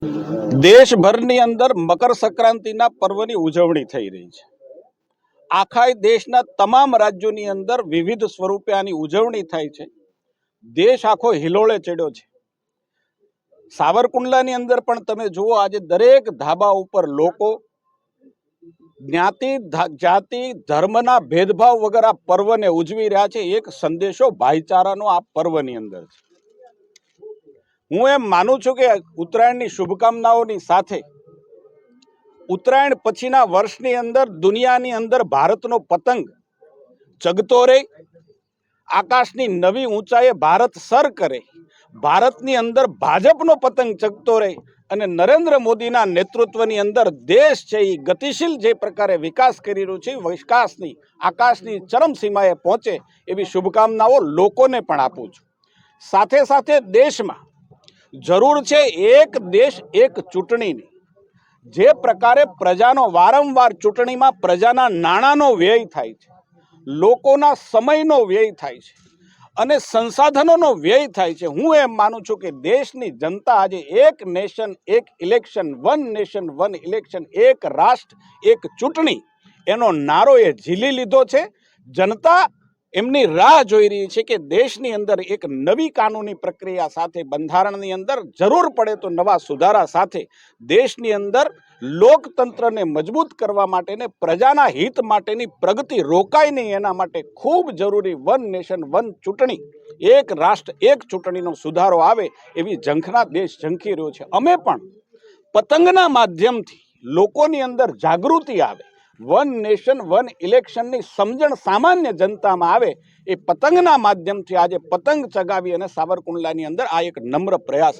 દેશભરની અંદર મકર સંક્રાંતિના પર્વની ઉજવણી થઈ રહી છે। આખા દેશના તમામ રાજ્યોની અંદર વિવિધ સ્વરૂપે આની ઉજવણી થાય છે। દેશ આખો હિલોળે ચડ્યો છે। સાવરકુંડલાની અંદર પણ તમે જુઓ, આજે દરેક ધાબા ઉપર લોકો જ્ઞાતિ જાતિ ધર્મના ભેદભાવ વગર આ પર્વને ઉજવી રહ્યા છે। એક સંદેશો ભાઈચારાનો આ પર્વની અંદર છે। હું એમ માનું છું કે ઉત્તરાયણની શુભકામનાઓની સાથે ઉત્તરાયણ પછીના વર્ષની અંદર દુનિયાની અંદર ભારતનો પતંગ ચગતો રહે, આકાશની નવી ઊંચાઈએ ભારત સર કરે, ભારતની અંદર ભાજપનો પતંગ ચગતો રહે અને નરેન્દ્ર મોદીના નેતૃત્વની અંદર દેશ છે એ ગતિશીલ જે પ્રકારે વિકાસ કરી રહ્યું છે, વિકાસની આકાશની ચરમસીમાએ પહોંચે એવી શુભકામનાઓ લોકોને પણ આપું છું। સાથે સાથે દેશમાં જરૂર છે એક દેશ એક ચૂંટણીની। જે પ્રકારે પ્રજાનો વારંવાર ચૂંટણીમાં પ્રજાના નાણાંનો વ્યય થાય છે, લોકોના સમયનો વ્યય થાય છે અને સંસાધનોનો વ્યય થાય છે, હું એમ માનું છું કે દેશની જનતા આજે એક નેશન એક election, one nation one election, એક રાષ્ટ્ર એક ચૂંટણી એનો નારો એ ઝીલી લીધો છે। જનતા એમની રાહ જોઈ રહી છે કે દેશની અંદર એક નવી કાનૂની પ્રક્રિયા સાથે, બંધારણની અંદર જરૂર પડે તો નવા સુધારા સાથે દેશની અંદર લોકતંત્રને મજબૂત કરવા માટે ને પ્રજાના હિત માટેની પ્રગતિ રોકાય નહીં એના માટે ખૂબ જરૂરી વન નેશન વન ચૂંટણી, એક રાષ્ટ્ર એક ચૂંટણીનો સુધારો આવે એવી ઝંખના દેશ ઝંખી રહ્યો છે। અમે પણ પતંગના માધ્યમથી લોકોની અંદર જાગૃતિ આવે, વન નેશન વન ઇલેક્શનની સમજણ સામાન્ય જનતામાં આવે, એ પતંગના માધ્યમથી આજે પતંગ ચગાવી અને સાવરકુંડલાની અંદર આ એક નમ્ર પ્રયાસ